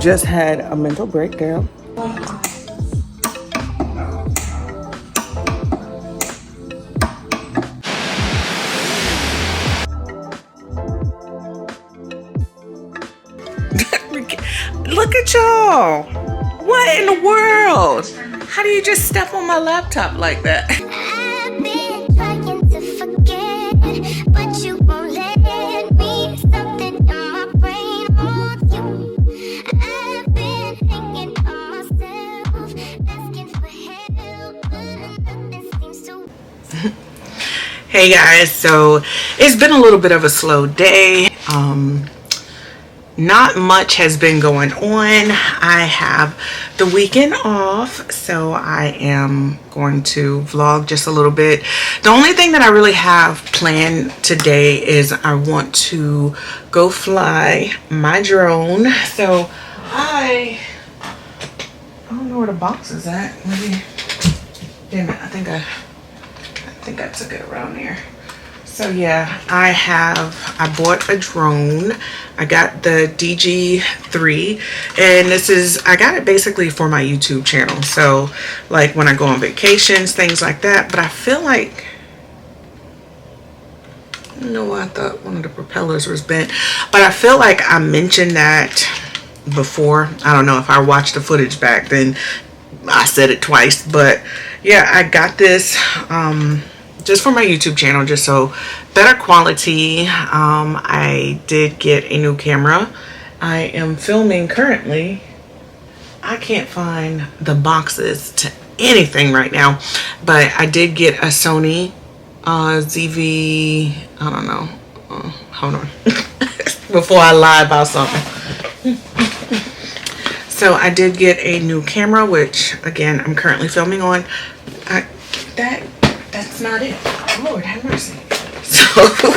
just had a mental breakdown. Look at y'all. What in the world? How do you just step on my laptop like that? I've been trying to forget, but you won't let me. Something in my brain wants you. I've been hanging on myself, asking for help, but nothing seems to. Hey guys, so it's been a little bit of a slow day. Not much has been going on. I have the weekend off, so I am going to vlog just a little bit. The only thing that I really have planned today is I want to go fly my drone. So I don't know where the box is at. Maybe, damn it, I think I took it around there. So yeah, I bought a drone. I got the DG3, and I got it basically for my YouTube channel. So like when I go on vacations, things like that. But I feel like, I don't know why I thought one of the propellers was bent, but I feel like I mentioned that before. I don't know if I watched the footage back then. I said it twice, but yeah, I got this just for my YouTube channel, just so better quality. I did get a new camera. I am filming currently. I can't find the boxes to anything right now, but I did get a Sony ZV, I don't know, hold on before I lie about something. So I did get a new camera, which again I'm currently filming on. That's not it. Lord have mercy. So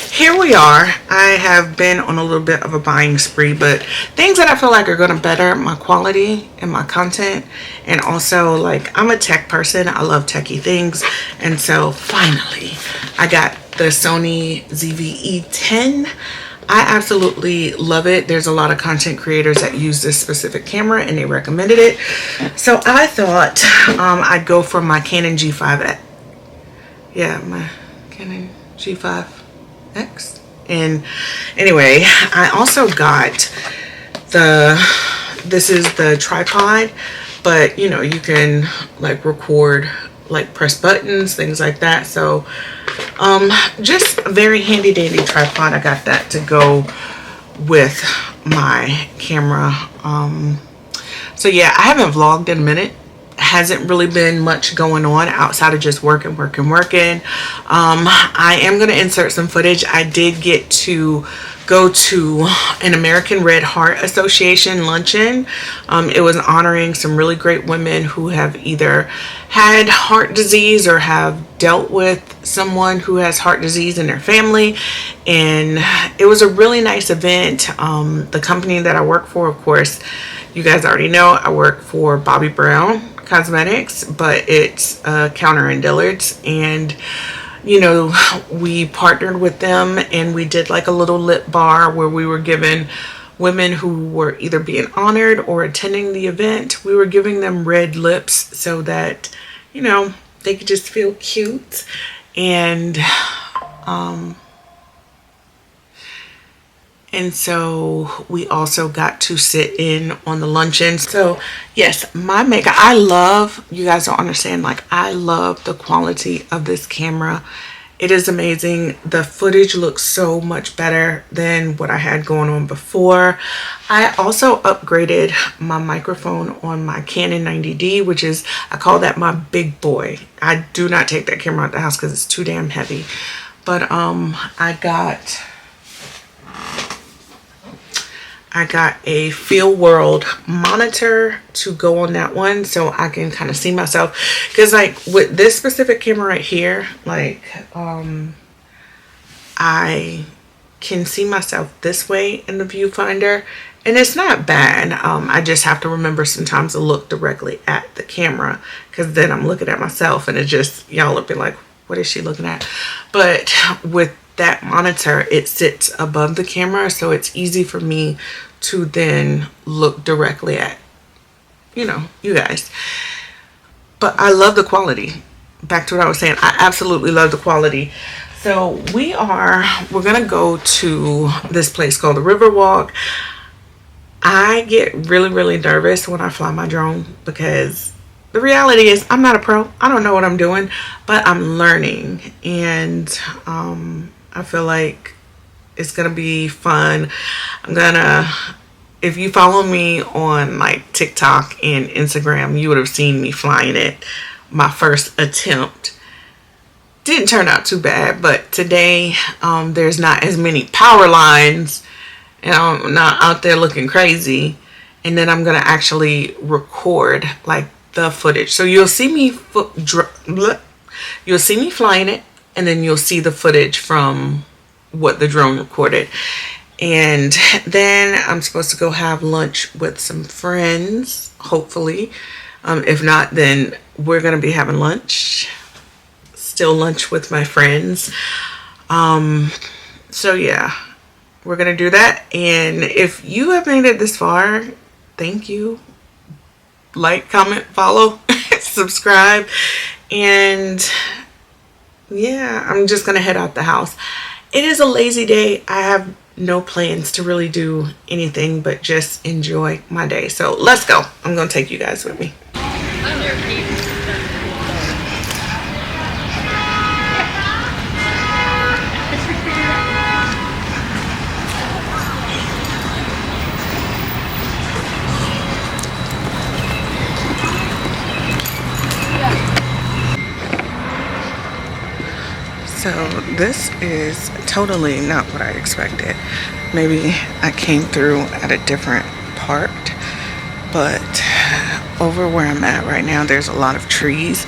here we are. I have been on a little bit of a buying spree, but things that I feel like are going to better my quality and my content. And also, like, I'm a tech person. I love techie things. And so finally I got the Sony ZV-E10. I absolutely love it. There's a lot of content creators that use this specific camera and they recommended it. So I thought I'd go for my Canon G5X. Yeah, my Canon G5X. And anyway, I also got this is the tripod, but you know, you can like record, like press buttons, things like that. So just a very handy dandy tripod. I got that to go with my camera. So yeah, I haven't vlogged in a minute. Hasn't really been much going on outside of just working. I am going to insert some footage. I did get to go to an American Red Heart Association luncheon. It was honoring some really great women who have either had heart disease or have dealt with someone who has heart disease in their family. And it was a really nice event. The company that I work for, of course, you guys already know, I work for Bobbi Brown Cosmetics, but it's Counter and Dillard's, and you know, we partnered with them and we did like a little lip bar where we were giving women who were either being honored or attending the event, we were giving them red lips so that, you know, they could just feel cute. And so we also got to sit in on the luncheon. So yes, my makeup, I love, you guys don't understand, like I love the quality of this camera. It is amazing. The footage looks so much better than what I had going on before. I also upgraded my microphone on my Canon 90D, which is, I call that my big boy. I do not take that camera out the house because it's too damn heavy. But I got a Feel World monitor to go on that one so I can kind of see myself, because like with this specific camera right here, like I can see myself this way in the viewfinder and it's not bad. I just have to remember sometimes to look directly at the camera, because then I'm looking at myself and it just, y'all will be like, what is she looking at? But with that monitor, it sits above the camera, so it's easy for me to then look directly at, you know, you guys. But I love the quality. Back to what I was saying, I absolutely love the quality. So we're gonna go to this place called the Riverwalk. I get really, really nervous when I fly my drone because the reality is I'm not a pro. I don't know what I'm doing, but I'm learning, and I feel like it's gonna be fun. If you follow me on like TikTok and Instagram, you would have seen me flying it. My first attempt didn't turn out too bad, but today there's not as many power lines, and I'm not out there looking crazy. And then I'm gonna actually record like the footage, so you'll see me flying it, and then you'll see the footage from what the drone recorded. And then I'm supposed to go have lunch with some friends, hopefully. If not, then we're gonna be having still lunch with my friends. So yeah, we're gonna do that. And if you have made it this far, thank you. Like, comment, follow, subscribe. And yeah, I'm just gonna head out the house. It is a lazy day. I have no plans to really do anything but just enjoy my day. So let's go. I'm gonna take you guys with me. So this is totally not what I expected. Maybe I came through at a different part, but over where I'm at right now, there's a lot of trees,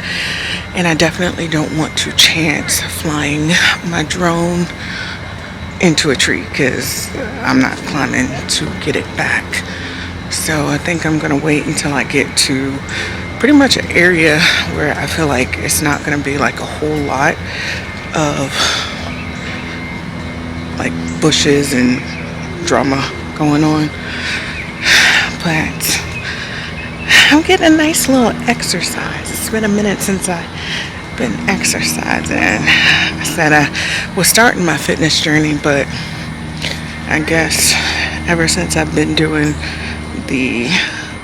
and I definitely don't want to chance flying my drone into a tree because I'm not planning to get it back. So I think I'm gonna wait until I get to pretty much an area where I feel like it's not gonna be like a whole lot of like bushes and drama going on. But I'm getting a nice little exercise. It's been a minute since I've been exercising. I said I was starting my fitness journey, but I guess ever since I've been doing the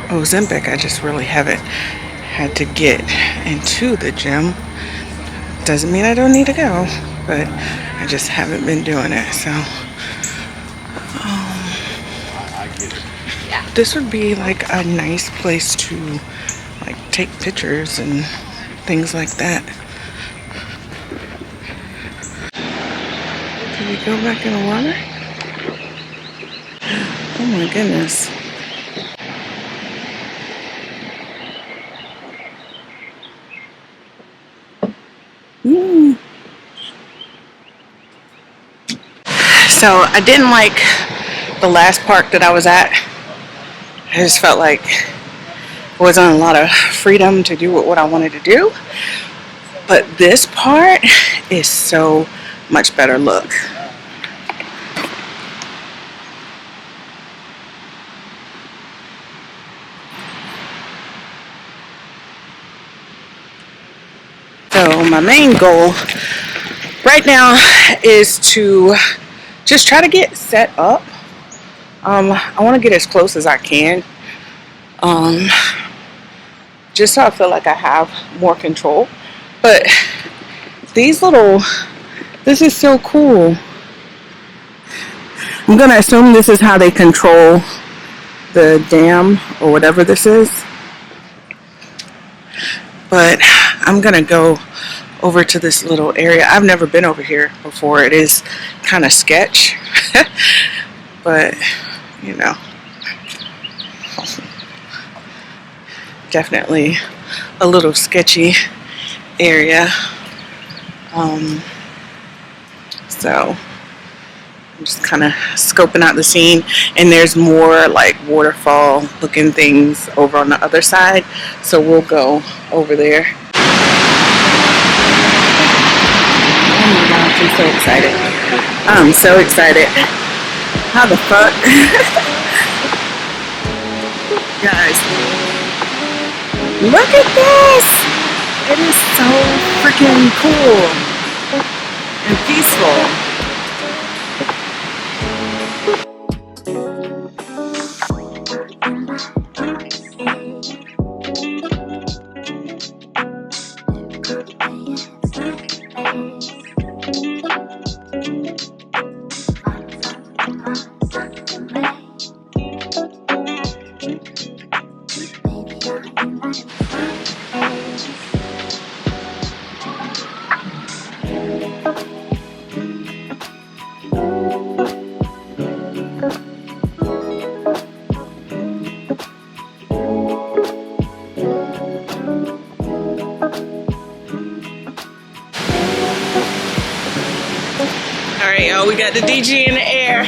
Ozempic, I just really haven't had to get into the gym. Doesn't mean I don't need to go, but I just haven't been doing it. So this would be like a nice place to like take pictures and things like that. Did we go back in the water? Oh my goodness. So I didn't like the last park that I was at. I just felt like there wasn't a lot of freedom to do what I wanted to do. But this part is so much better. Look. So my main goal right now is to just try to get set up. I want to get as close as I can, just so I feel like I have more control. But this is so cool. I'm gonna assume this is how they control the dam or whatever this is. But I'm gonna go over to this little area. I've never been over here before. It is kind of sketch, but you know, definitely a little sketchy area. So I'm just kind of scoping out the scene, and there's more like waterfall looking things over on the other side, so we'll go over there. Oh my gosh, I'm so excited. I'm so excited. How the fuck? Guys, look at this! It is so freaking cool and peaceful. Alright, y'all, we got the DG in the air.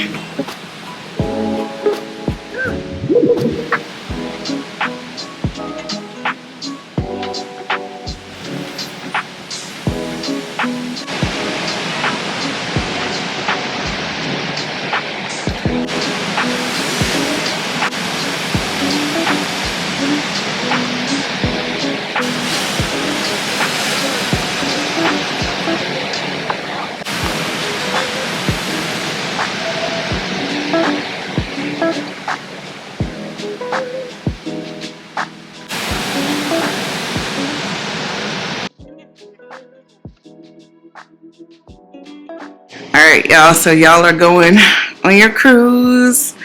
Alright, y'all, so y'all are going on your cruise.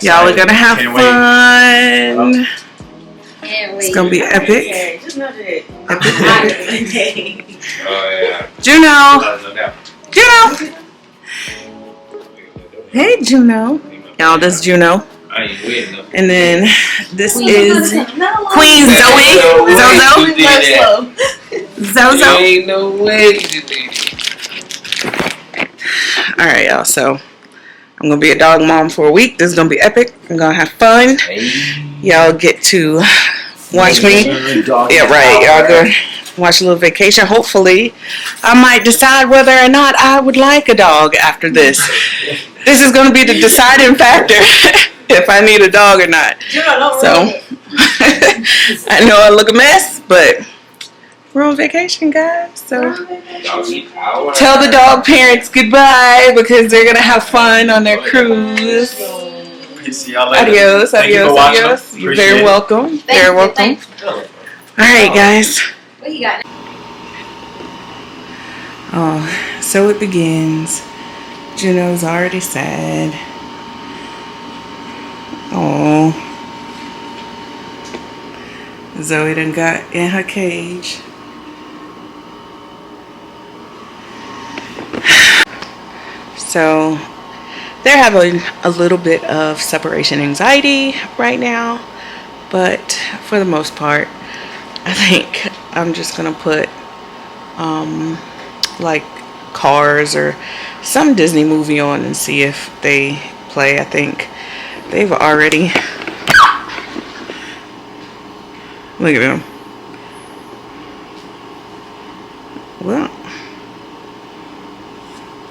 Y'all are gonna have fun. It's gonna be epic. Epic. Oh yeah. Juno! Juno! Hey, Juno. Y'all, this is Juno. I ain't with no. And then this is Queen Zoe. Zozo. Zozo. Ain't no way you did that. Alright, y'all, so I'm gonna be a dog mom for a week. This is gonna be epic. I'm gonna have fun. Y'all get to watch me. Yeah, right. Y'all go watch a little vacation. Hopefully, I might decide whether or not I would like a dog after this. This is gonna be the deciding factor if I need a dog or not. So I know I look a mess, but we're on vacation, guys. So tell the dog parents goodbye because they're gonna have fun on their cruise. See y'all later. Adios, Thank you for adios, watching. adios. You're Appreciate very it. welcome. Very welcome. Alright, guys. What you got? Oh, so it begins. Juno's already sad. Oh. Zoe done got in her cage. So they're having a little bit of separation anxiety right now, but for the most part, I think I'm just gonna put like Cars or some Disney movie on and see if they play. I think they've already, look at them. Well,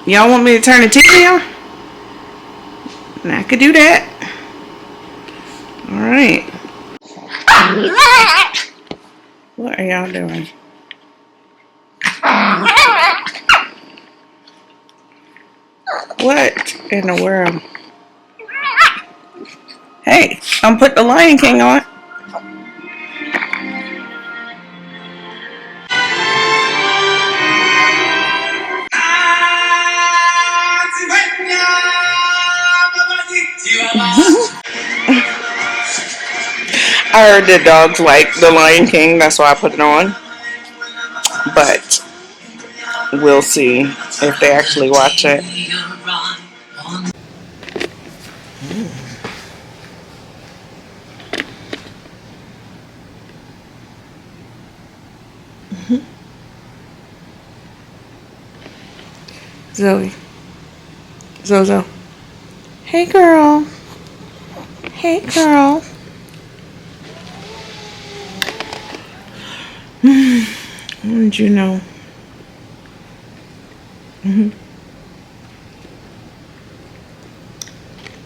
y'all want me to turn the TV on? I could do that. Alright. What are y'all doing? What in the world? Hey, I'm put the Lion King on. I heard the dogs like the Lion King, that's why I put it on. But we'll see if they actually watch it. Zoe. Zozo. Hey, girl. Hey, girl. What did you know?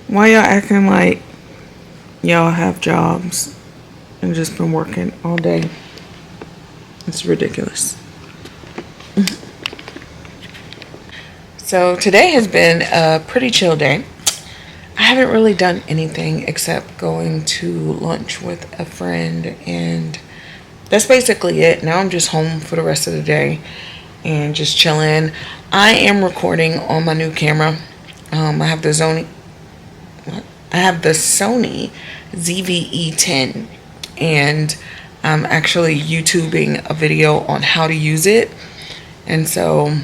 Why y'all acting like y'all have jobs and just been working all day. It's ridiculous. So today has been a pretty chill day. I haven't really done anything except going to lunch with a friend, and that's basically it. Now I'm just home for the rest of the day and just chilling. I am recording on my new camera. I have the Sony ZV-E10, and I'm actually YouTubing a video on how to use it. And so,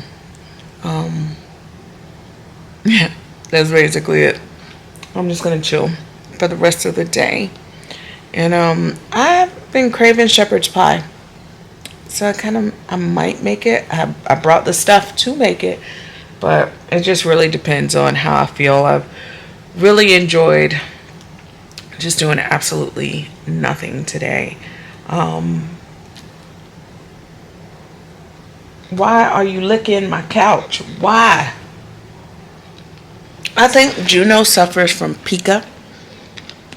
yeah, that's basically it. I'm just gonna chill for the rest of the day. And I've been craving shepherd's pie, so I might make it. I brought the stuff to make it, but it just really depends on how I feel. I've really enjoyed just doing absolutely nothing today. Why are you licking my couch? Why? I think Juno suffers from pica.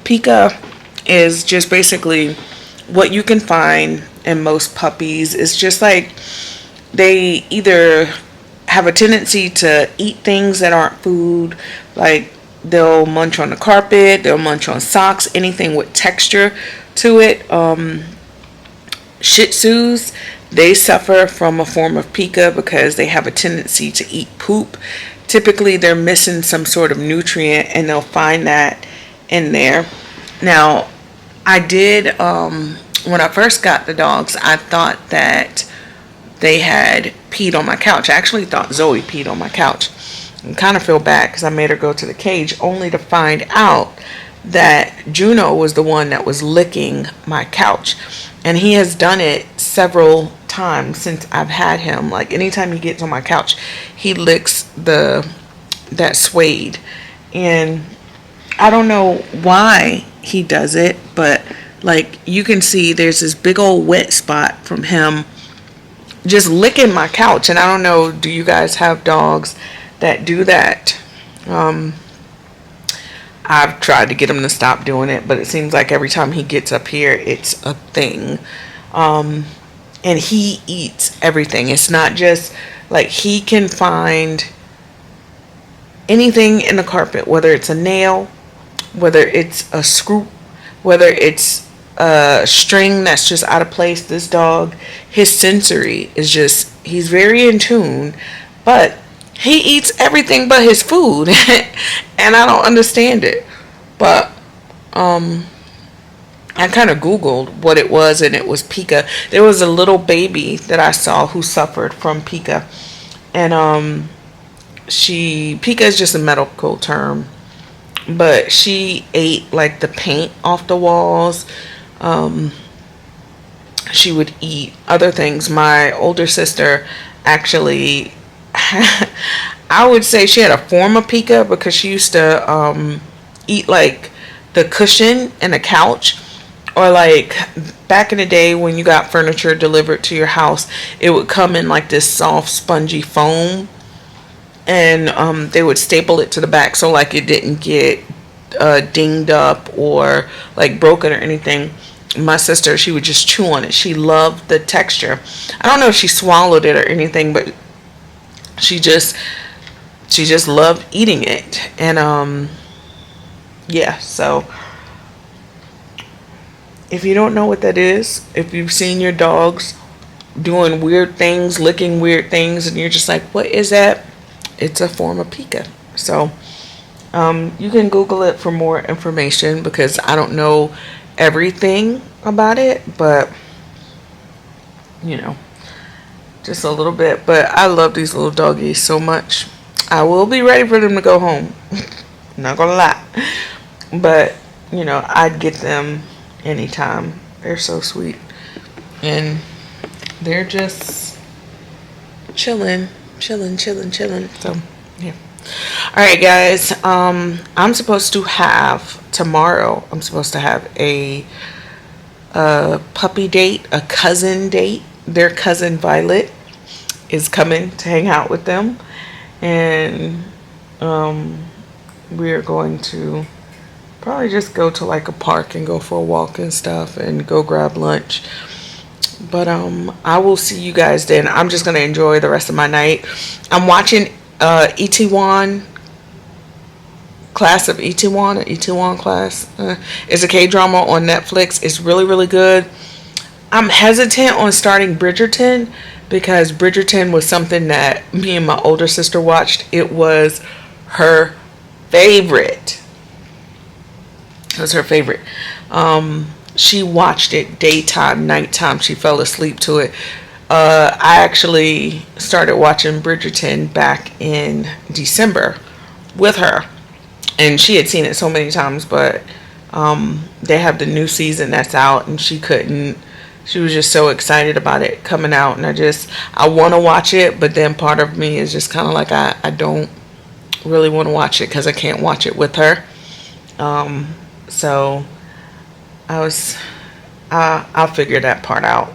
Pica is just basically what you can find in most puppies. It's just like they either have a tendency to eat things that aren't food, like they'll munch on the carpet, they'll munch on socks, anything with texture to it. Shih Tzus, they suffer from a form of pica because they have a tendency to eat poop. Typically, they're missing some sort of nutrient, and they'll find that in there. Now, I did, when I first got the dogs, I thought that they had peed on my couch. I actually thought Zoe peed on my couch. I kind of feel bad because I made her go to the cage, only to find out that Juno was the one that was licking my couch. And he has done it several times since I've had him. Like anytime he gets on my couch, he licks that suede. And I don't know why he does it, but like you can see there's this big old wet spot from him just licking my couch. And I don't know, do you guys have dogs that do that? I've tried to get him to stop doing it, but it seems like every time he gets up here, it's a thing. And he eats everything. It's not just like he can find anything in the carpet, whether it's a nail, whether it's a screw, whether it's a string that's just out of place. This dog, his sensory is just, he's very in tune, but he eats everything but his food. And I don't understand it. But I kind of Googled what it was, and it was pica. There was a little baby that I saw who suffered from pica. And pica is just a medical term, but she ate like the paint off the walls. She would eat other things. My older sister actually, I would say she had a form of pica because she used to eat like the cushion in a couch, or like back in the day when you got furniture delivered to your house, it would come in like this soft spongy foam, and they would staple it to the back so like it didn't get dinged up or like broken or anything. My sister, she would just chew on it. She loved the texture. I don't know if she swallowed it or anything, but she just loved eating it. And yeah, so if you don't know what that is, if you've seen your dogs doing weird things, licking weird things, and you're just like, what is that? It's a form of pica. So you can Google it for more information because I don't know everything about it, but you know, just a little bit. But I love these little doggies so much. I will be ready for them to go home. Not gonna lie. But, you know, I'd get them anytime. They're so sweet. And they're just chilling. So, yeah. Alright, guys. I'm supposed to have, tomorrow, I'm supposed to have a puppy date, a cousin date. Their cousin Violet is coming to hang out with them. And we're going to Probably just go to like a park and go for a walk and stuff and go grab lunch. But I will see you guys then. I'm just gonna enjoy the rest of my night. I'm watching Itaewon Class of Itaewon, or Itaewon Class. It's a K-drama on Netflix. It's really, really good. I'm hesitant on starting Bridgerton because Bridgerton was something that me and my older sister watched. It was her favorite. It was her favorite. She watched it daytime, nighttime. She fell asleep to it. I actually started watching Bridgerton back in December with her, and she had seen it so many times, but they have the new season that's out, and she couldn't. She was just so excited about it coming out, and I want to watch it, but then part of me is just kind of like I don't really want to watch it because I can't watch it with her. So I'll figure that part out.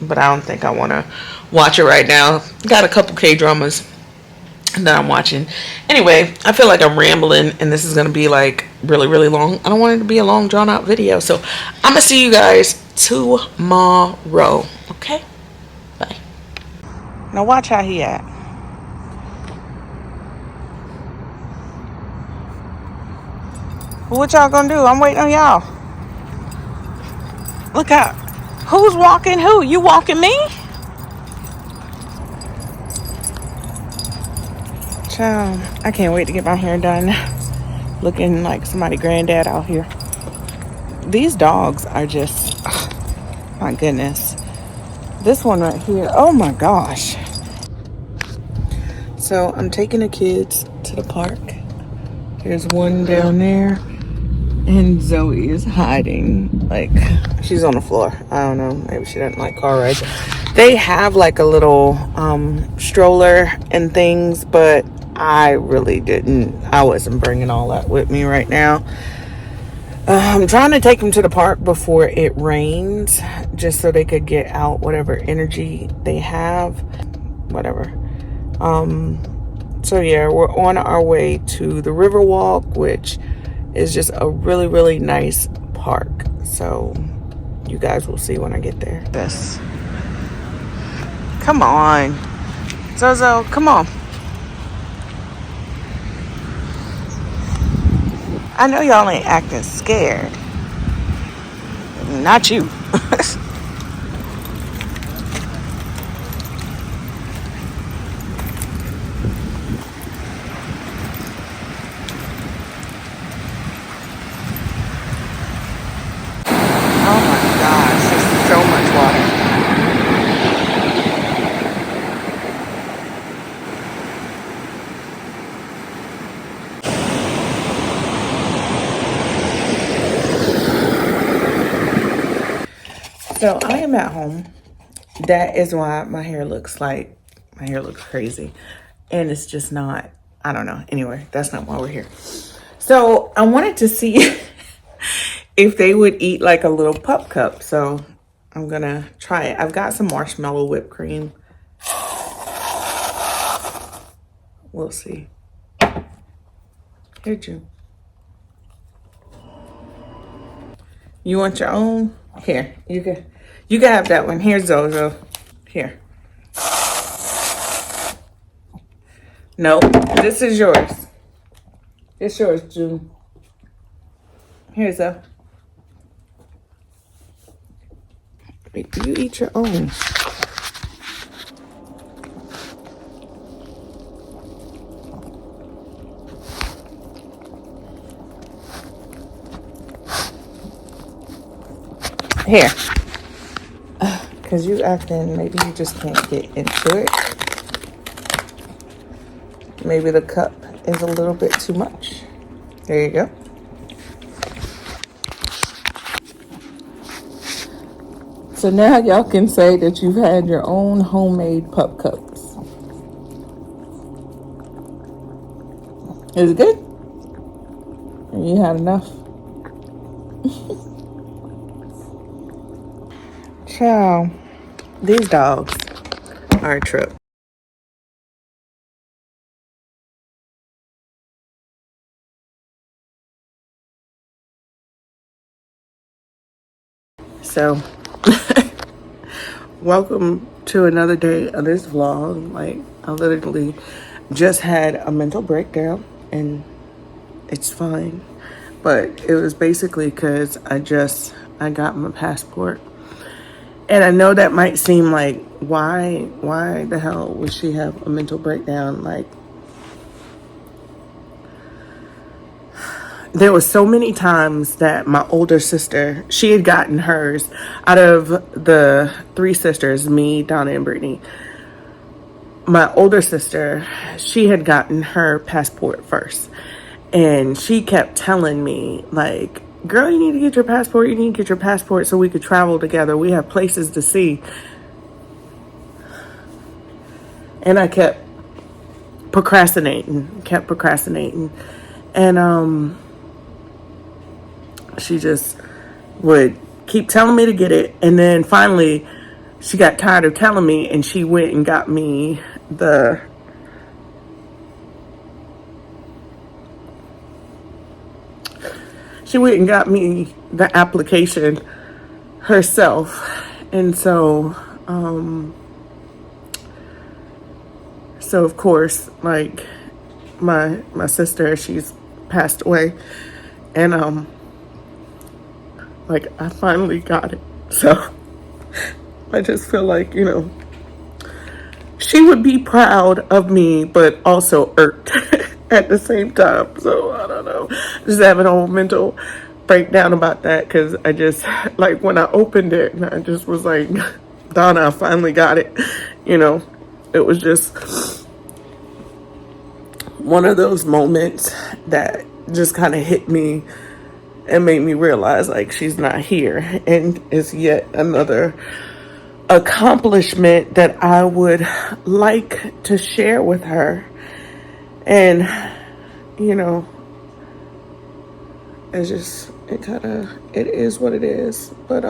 But I don't think I want to watch it right now. Got a couple K-dramas that I'm watching. Anyway, I feel like I'm rambling and this is going to be like really, really long. I don't want it to be a long drawn out video. So I'm going to see you guys tomorrow. Okay? Bye. Now watch how he at. What y'all gonna do? I'm waiting on y'all. Look out. Who's walking who? You walking me? Child, I can't wait to get my hair done. Looking like somebody granddad out here. These dogs are just, oh, my goodness. This one right here, oh my gosh. So I'm taking the kids to the park. There's one down there. And Zoe is hiding. Like, she's on the floor. I don't know. Maybe she doesn't like car rides. They have like a little stroller and things, but I really didn't. I wasn't bringing all that with me right now. I'm trying to take them to the park before it rains, just so they could get out whatever energy they have. Whatever. So yeah, we're on our way to the Riverwalk, which is just a really, really nice park. So you guys will see when I get there. This. Come on. Zozo, come on. I know y'all ain't acting scared. Not you. Oh my gosh, there's so much water. So I am at home. That is why my hair looks crazy. And it's just not, I don't know. Anyway, that's not why we're here. So I wanted to see if they would eat like a little pup cup. So I'm gonna try it. I've got some marshmallow whipped cream. We'll see. Here, June. You want your own? Here, you can have that one. Here's Zozo. Here. No, this is yours. It's yours, June. Here's a. You eat your own. Here. Because you acting, maybe you just can't get into it. Maybe the cup is a little bit too much. There you go. So now y'all can say that you've had your own homemade pup cups. Is it good? You had enough? Ciao. These dogs are a trip. So welcome to another day of this vlog. Like, I literally just had a mental breakdown and it's fine. But it was basically because I got my passport. And I know that might seem like, why the hell would she have a mental breakdown? Like, there was so many times that my older sister, she had gotten hers. Out of the three sisters, me, Donna, and Brittany, my older sister, she had gotten her passport first. And she kept telling me, like, girl, you need to get your passport. You need to get your passport so we could travel together. We have places to see. And I kept procrastinating. And she just would keep telling me to get it. And then finally, she got tired of telling me, and she went and got me the application herself. And so of course, like, my sister, she's passed away, and like, I finally got it. So I just feel like, she would be proud of me, but also irked at the same time. So I don't know, just having a whole mental breakdown about that, because I just, like, when I opened it, and I just was like, Donna, I finally got it. It was just one of those moments that just kind of hit me and made me realize, like, she's not here, and it's yet another accomplishment that I would like to share with her. And it's just, it is what it is. But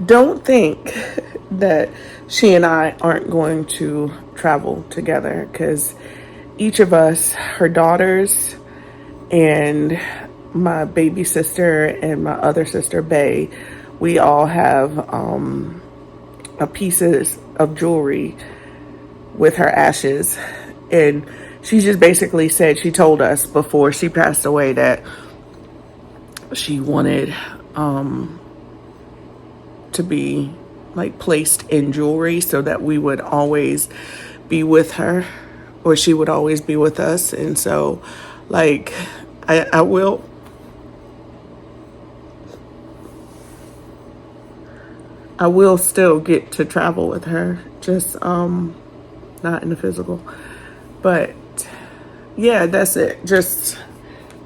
don't think that she and I aren't going to travel together, because each of us, her daughters and my baby sister and my other sister, Bay, we all have a pieces of jewelry with her ashes. And she just basically said, she told us before she passed away that she wanted to be, like, placed in jewelry so that we would always be with her, or she would always be with us. And so, like, I will still get to travel with her, just not in the physical. But yeah, that's it. Just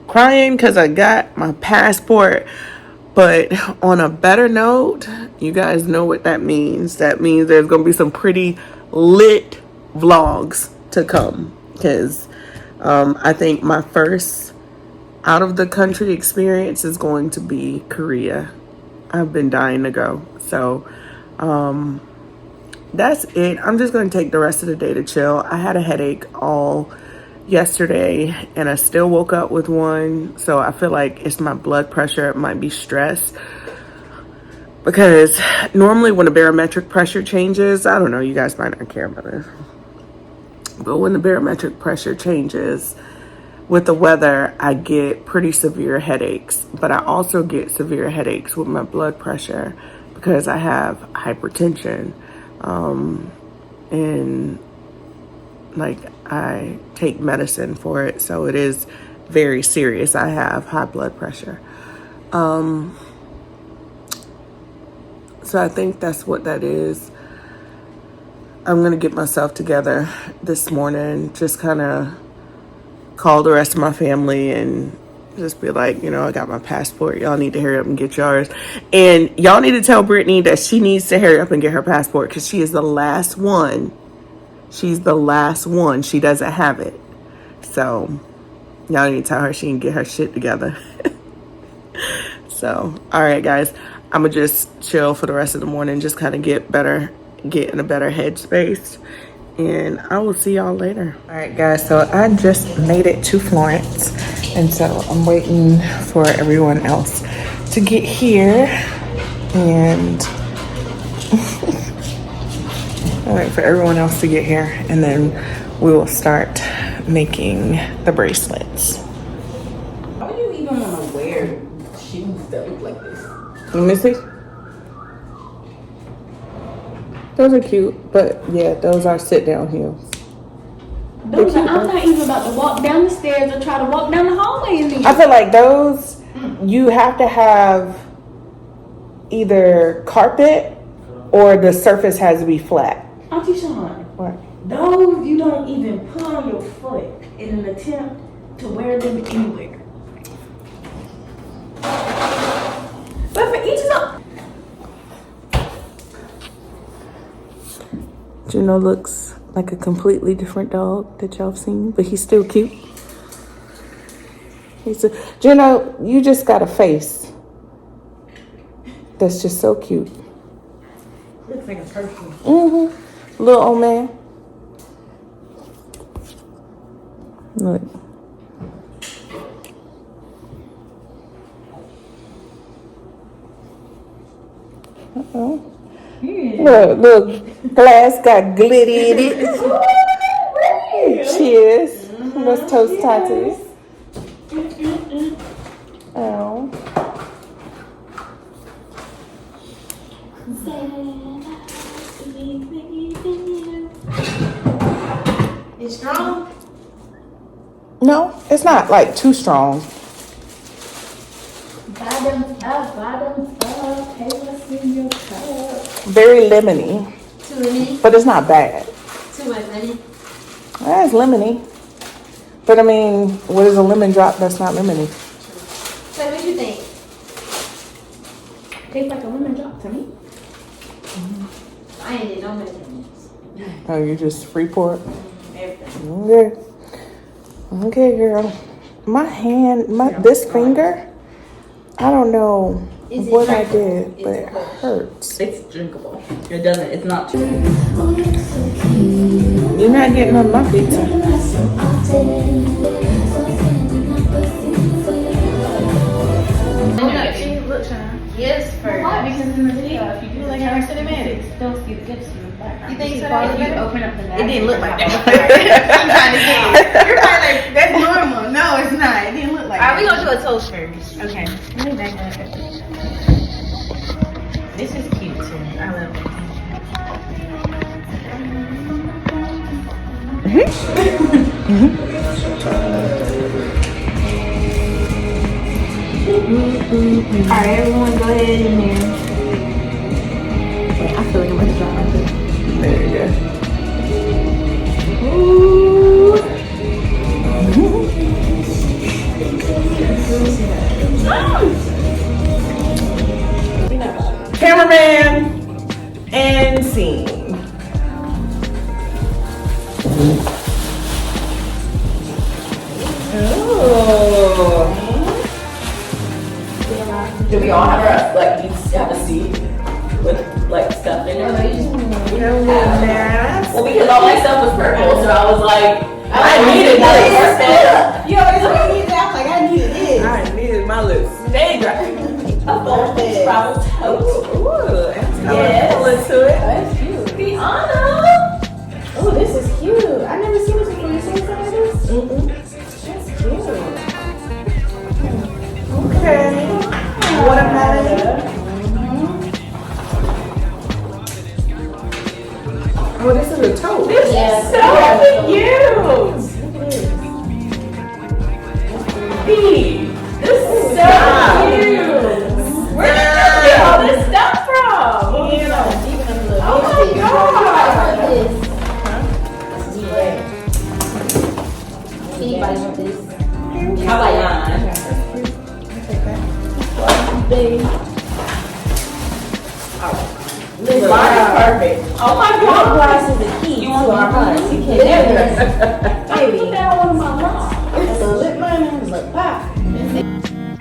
crying because I got my passport. But on a better note, you guys know what that means. That means there's going to be some pretty lit vlogs to come, because I think my first out of the country experience is going to be Korea. I've been dying to go. So that's it. I'm just going to take the rest of the day to chill. I had a headache all yesterday, and I still woke up with one. So I feel like it's my blood pressure. It might be stress, because normally when the barometric pressure changes, I don't know, you guys might not care about it, but when the barometric pressure changes with the weather, I get pretty severe headaches. But I also get severe headaches with my blood pressure because I have hypertension. And, like, I take medicine for it, so it is very serious. I have high blood pressure. So I think that's what that is. I'm going to get myself together this morning, just kind of call the rest of my family and just be like, I got my passport. Y'all need to hurry up and get yours. And y'all need to tell Brittany that she needs to hurry up and get her passport, because she is the last one. She's the last one. She doesn't have it. So y'all need to tell her she can get her shit together. So, all right, guys. I'm going to just chill for the rest of the morning, just kind of get in a better headspace. And I will see y'all later. All right, guys. So I just made it to Florence. And so I'm waiting for everyone else to get here, and I'll wait for everyone else to get here, and then we will start making the bracelets. Why would you even want to wear shoes that look like this? Let me see. Those are cute, but yeah, those are sit-down heels. Those are, I'm not even about to walk down the stairs or try to walk down the hallway in these. I feel like those, you have to have either carpet or the surface has to be flat. Auntie Sean, What? those you don't even put on your foot in an attempt to wear them anywhere. But for each of them. Juno looks like a completely different dog that y'all have seen, but he's still cute. Juno, you just got a face that's just so cute. Looks like a person. Little old man. Look. Uh-oh. Look, glass got glitty in it. Cheers. Let's toast tatus. Oh. It's strong. No, it's not like too strong. Bottoms up, hey, what's in your cup? Very lemony, Too lemony? but it's not bad. Too much lemon? It's lemony. But I mean, what is a lemon drop that's not lemony? So what you think? Tastes like a lemon drop to me. I ain't did no lemon. Oh, you just free pour it? Everything. Okay. Okay, girl. My hand, this finger, I don't know Is it what I drinkable? did, Is but it it cold? hurts. It's drinkable. It doesn't, it's not too. You're not getting on my pizza. Yes, for Because in the video, if you do like Never cinematic. still see the gifts in the background. You think so? If you open up the bag, It didn't look like that. I'm trying to get it. You're probably like, that's normal. No, it's not. It didn't look like Alright, we that. gonna do a toast first. Okay. Let me back that up. This is cute too. I love it. Alright, everyone go ahead in there. I feel like I'm gonna drop my foot. There you go. Cameraman and scene. Oh. Do we all have our, like, each have a seat with, like, stuff in it? Well, because all my stuff was purple, so I was like, I needed this. You always need that. I'm like, I needed this. I needed my little stage right. A full travel tote. Ooh, that's Yes. colorful into it. That's cute. Tiana. Oh, this is cute. I never seen this before. You seen some of this? That's cute. Okay. Watermelon. Oh, this is a tote. This is so cute. Pete, this is so cute. Where did you get all this stuff from? Oh my god. Anybody want this? How about Yana? Mine is perfect. Oh my god. Glass is the key You to want our one? hearts. You can't never. I put that on my lap. It's a lip liner. It's like pop.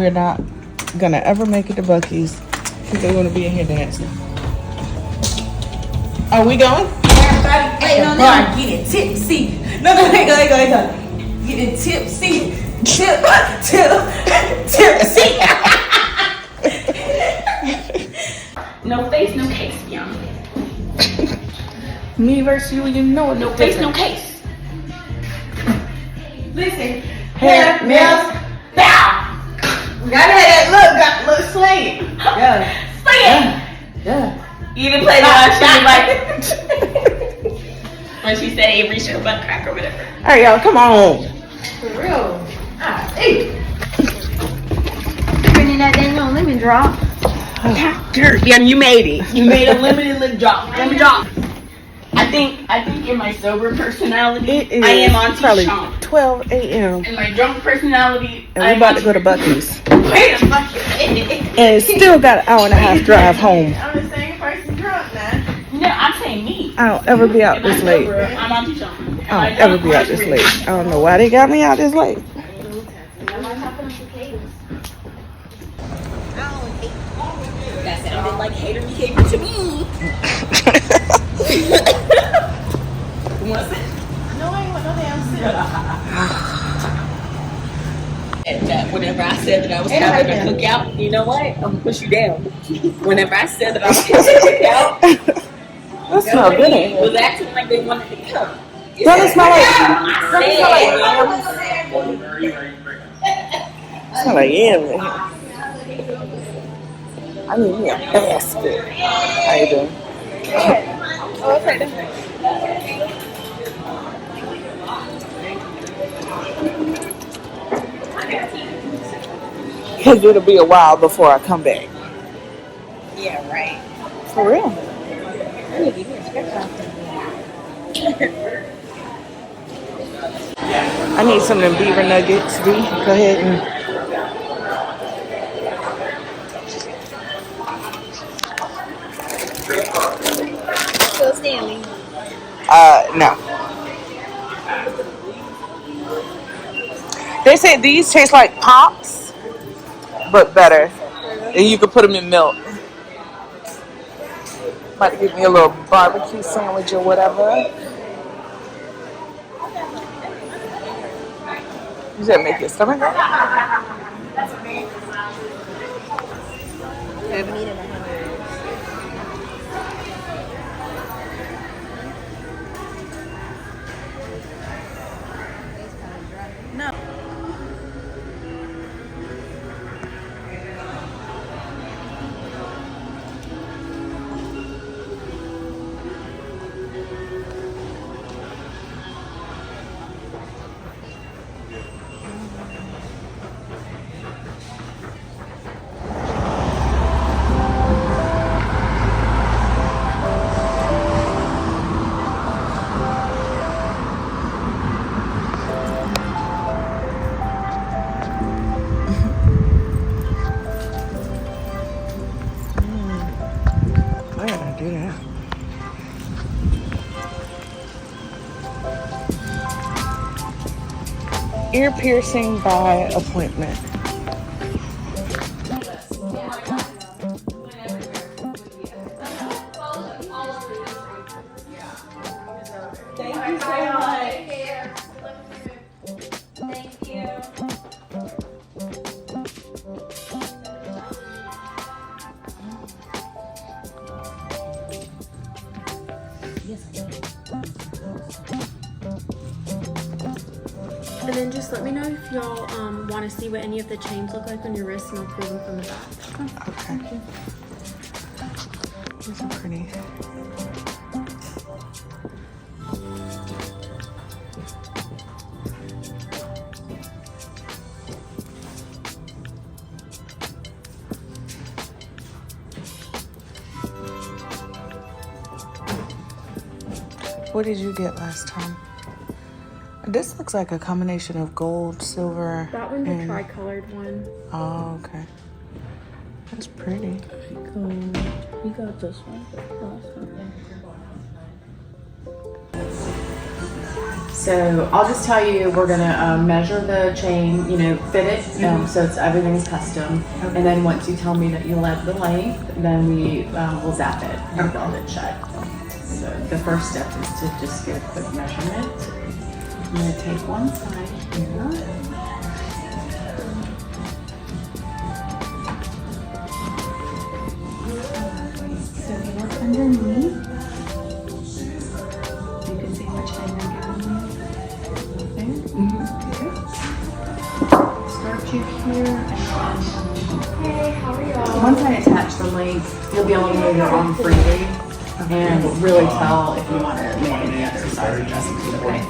we're not gonna ever make it to Buc-ee's because they want to be in here dancing. Are we going? Everybody waiting on them. Getting tipsy. No, go. Getting tipsy. Tipsy. No face, no case, young. Me versus you know it. No face, no case. Listen. Hair, nails. Bow. Gotta have that look slayed. Yeah. Sing it. Yeah. You didn't play that shit like when she said it reached her butt crack or whatever. Alright, y'all, come on. For real. Hey. Bringing that dang on lemon drop. Yeah, you made it. You made a limited lip drop. Lemon drop. I think in my sober personality, It is I am on probably T-Sean. 12 a.m. In my drunk personality, and we're about to go to Buc-ee's. Wait a fucking minute. And it's still got an hour and a half drive home. I'm the same person drunk now. No, I'm saying me. I don't ever be out this late. I'm on T-Sean. I don't ever be out this late. I don't know why they got me out this late. That sounded like hater behavior to me. Was it? No, I ain't want no damn shit. And that whenever I said that I was having a cookout, you know what? I'm gonna push you down. Whenever I said that I was having a cookout, That smells good in here. was acting like they wanted to come. Doesn't it smell like yam in here? I need me a basket. How you doing? Oh, okay. Because it'll be a while before I come back. Yeah, right. For real. I need to get a stretch out. I need some of them beaver nuggets, D. Go ahead and... Still Stanley. No. They say these taste like Pops, but better. And you can put them in milk. About to give me a little barbecue sandwich or whatever. Does that make your stomach hurt? Why did I do that? Ear piercing by appointment. Thank you so much. Thank you. And then just let me know if y'all want to see what any of the chains look like on your wrist, and I'll pull them from the back. Okay. These are pretty. What did you get last time? This looks like a combination of gold, silver, That one's a and... tri-colored one. Oh, okay. That's pretty. We got this one. So I'll just tell you, we're gonna measure the chain, you know, fit it, so it's everything's custom. And then once you tell me that you like the length, then we will zap it and weld it shut. So the first step is to just get a quick measurement. I'm gonna take one side here. So look underneath. You can see which end I'm giving you. Start you here, and hey, how are y'all? Once I attach the length, you'll be able to move your arm freely and really tell if you want to make any other size adjustments. Okay.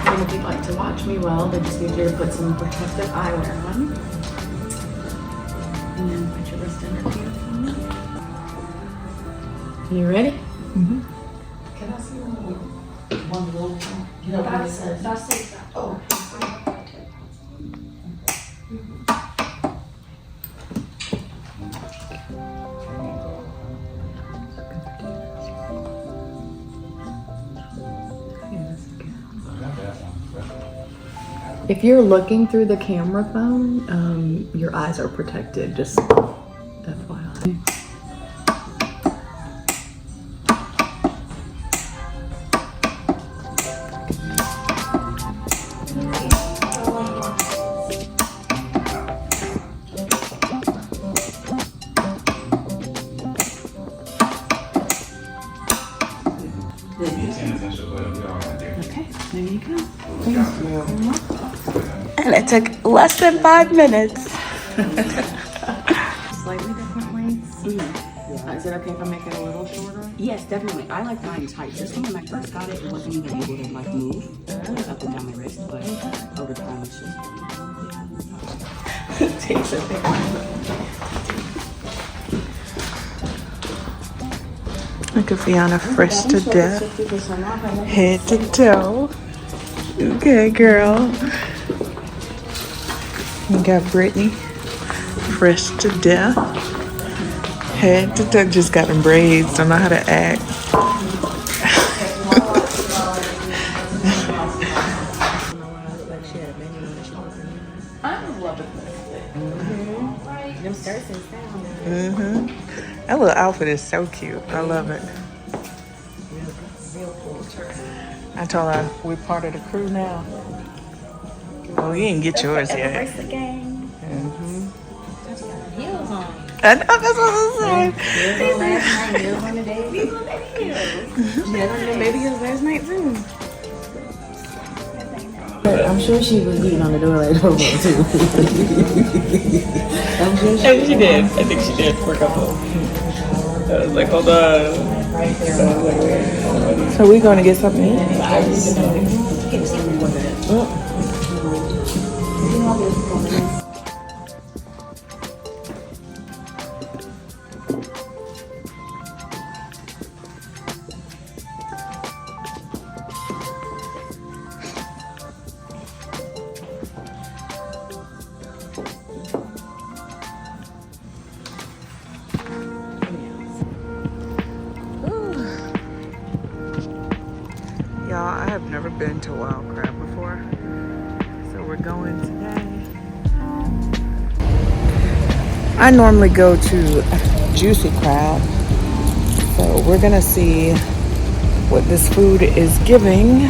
And if you'd like to watch me weld, I just need you to put some protective eyewear on, and then put your wrist under here for me. You ready? Can I see one little thing? You know, that's it. Oh. If you're looking through the camera phone, your eyes are protected, just FYI. Okay, there you go. And it took less than 5 minutes. Slightly different lengths. Is it okay if I make it a little shorter? Yes, definitely. I like mine tight. Just when I first got it, it wasn't even able to like move up and down my wrist, but over time it's just. It takes a bit. Look at Fiona, fresh to death, head to toe. Okay, girl. You got Brittany, fresh to death, head to toe. Just got them braids, don't know how to act. That little outfit is so cute. I love it. I told her we're part of the crew now. Oh, you didn't get yours yet. I know, that's what I'm saying. Maybe it was last night too. I'm sure she was beating on the door like too. I'm sure She did. I think she did for a couple. I was like, hold on. So we're going to get something to eat? Y'all, I have never been to Wild Crab before, so we're going today. I normally go to Juicy Crab, so we're gonna see what this food is giving.